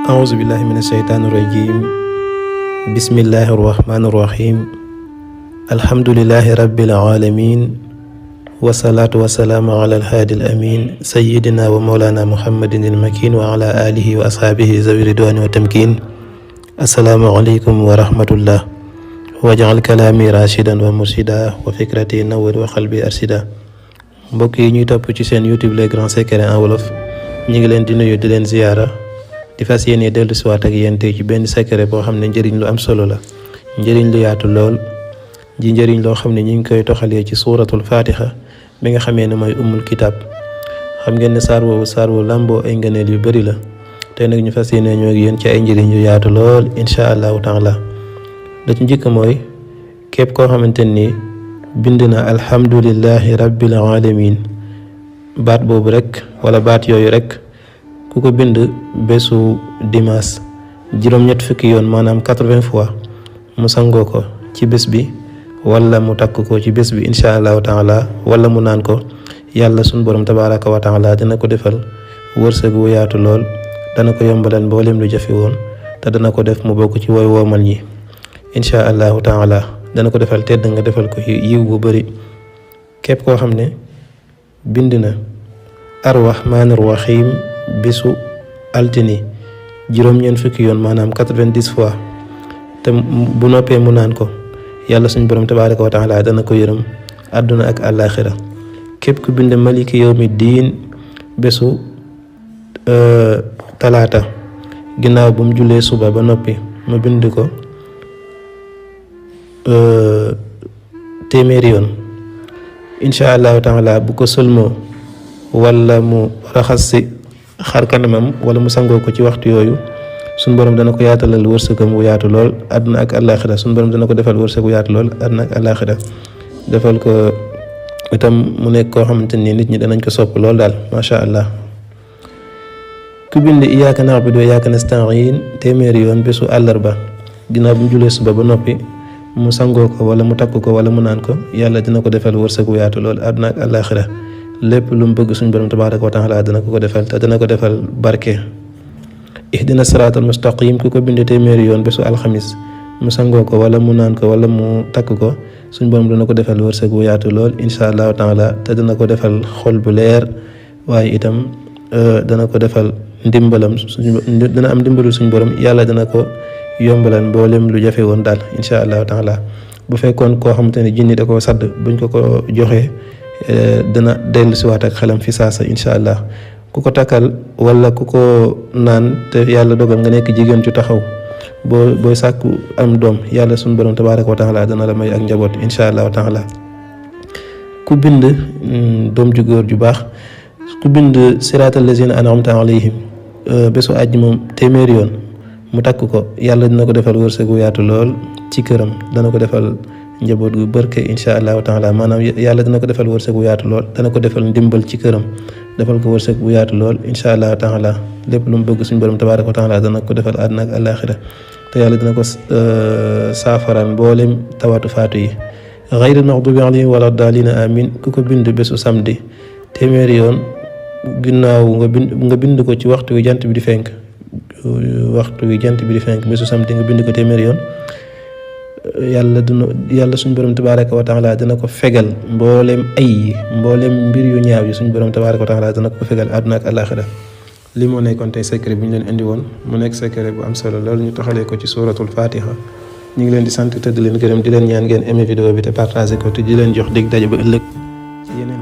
أعوذ بالله من الشيطان الرجيم بسم الله الرحمن الرحيم الحمد لله رب العالمين والصلاة والسلام على الهادي الأمين سيدنا ومولانا محمد المكين وعلى آله وأصحابه ذوي الرضوان والتمكين السلام عليكم ورحمة الله واجعل كلامي راشدا ومرشدا وفكرتي نور وقلبي أرشدا mbokk yi ñuy topp ci seen YouTube les grands secrets en wolof ñu ngi leen di nuyu di leen ziyaara di fas yéene dellu si waat ak yéen tey ci benn secret boo xam ne njëriñ lu am solo la njëriñ lu yaatu lool ji njëriñ loo xam ne ñu ngi koy toxalee ci suuratul fatiha bi nga xamee ne mooy ummul kitab xam ngeen ne saar woowu làmboo ay ngëneel yu bari la tey nag ñu fas yéene ñoo ak yéen ci ay njëriñ yu yaatu lool insha allahu taala da ci njëkk mooy képp koo xamante ni bind na alhamdulillahi rabbil alamin baat boobu rek wala baat yooyu rek ku ko bind bésu dimanche juróom-ñett fukki yoon maanaam 80 fois mu sangoo ko ci bés bi wala mu takk ko ci bés bi insha allahu taala wala mu naan ko yàlla suñ borom tabaraka wa taala dina ko defal wërsëg wu yaatu lool dana ko yombalal mboolem lu jafe woon te dana ko def mu bokk ci woy woomal ñi insha allahu taala dana ko defal tedd nga defal ko yiw bu bari képp koo xam ne bind na arrahmanir rahim bisu altini juróom-ñeent fukki yoon maanaam 90 fois te bu noppee mu naan ko yàlla suñu borom tabaraka wa taala dana ko yërëm àdduna ak àllaaxira képp ku bind maliki yawmi diin bésu talaata ginnaaw bu mu jullee suba ba noppi mu bind ko téeméeri yoon insha allahu taala bu ko sëlmoo wala mu raxas si xar kanamam wala mu sangoo ko ci waxtu yooyu suñ borom dana ko yaatalal wërsëgam wu yaatu lool àdduna ak àllaaxira suñ borom dana ko defal wërsëg wu yaatu lool àdduna ak àllaaxira defal ko itam mu nekk koo xamante ni nit ñi danañ ko sopp lool daal macha allah. ku bind iyyaka na'budu wa iyyaka nasta'iin téeméeri yoon bésu àllarba ginnaaw bu mu julee suba ba noppi mu sangoo ko wala mu takk ko wala mu naan ko yàlla dina ko defal wërsëg wu yaatu lool àdduna ak àllaaxira lépp lu mu bëgg suñu borom tabaaraka wa taala dana ko defal te dana ko defal barke. ihdina siraatal mustaqim ku ko bind téeméeri yoon bésu alxamis mu sangoo ko wala mu naan ko wala mu takk ko suñu borom dana ko defal wërsëg wu yaatu lool insha allahu taala te dana ko defal xol bu leer waaye itam dana ko defal ndimbalam dana am ndimbalu suñu borom yàlla dana ko yombalal mboolem lu jafe woon daal insha allahu taala bu fekkoon koo xamante ne jinni da koo sadd buñ ko joxee dana dellu si waat ak xelam fi saasa insha allah ku ko takkal wala ku ko naan te yàlla dogal nga nekk jigéen ju taxaw booy sàkku am doom yàlla suñu borom tabaraka wa taala dana la may ak njaboot insha allahu taala ku bind doom ju góor ju baax ku bind siraatal lazina an'amta alayhim bésu àjji moom téeméeri yoon mu takk ko yàlla dina ko defal wërsëg wu yaatu lool ci këram dana ko defal njaboot gu barke insha allahu taala maanaam yàlla dina ko defal wërsëg wu yaatu lool dana ko defal ndimbal ci këram defal ko wërsëg bu yaatu lool insha allahu taala lépp lu mu bëgg suñu borom tabaraka wa taala dana ko defal àdduna ak àllaaxira te yàlla dina ko saafaral mboolem tawatu faatu yi ghayril maghdubi alayhim wala daalina amin ku ko bind bésu samedi téeméeri yoon ginnaaw nga bind ko ci waxtu wi jant bi di fenk bésu samedi nga bind ko téeméeri yoon yàlla suñu borom tabaraka wa taala dana ko fegal mboolem mbir yu ñaaw yi suñu borom tabaraka wa taala dana ko fegal àdduna ak àllaaxira li moo nekkoon tey secret bi ñu leen indi woon mu nekk secret bu am solo loolu ñu taxalee ko ci suratul fatiha ñu ngi leen di sant te di leen gërëm di leen ñaan ngeen aimé vidéo bi te partagé ko te di leen jox dig daje ba ëllëg ci yeneen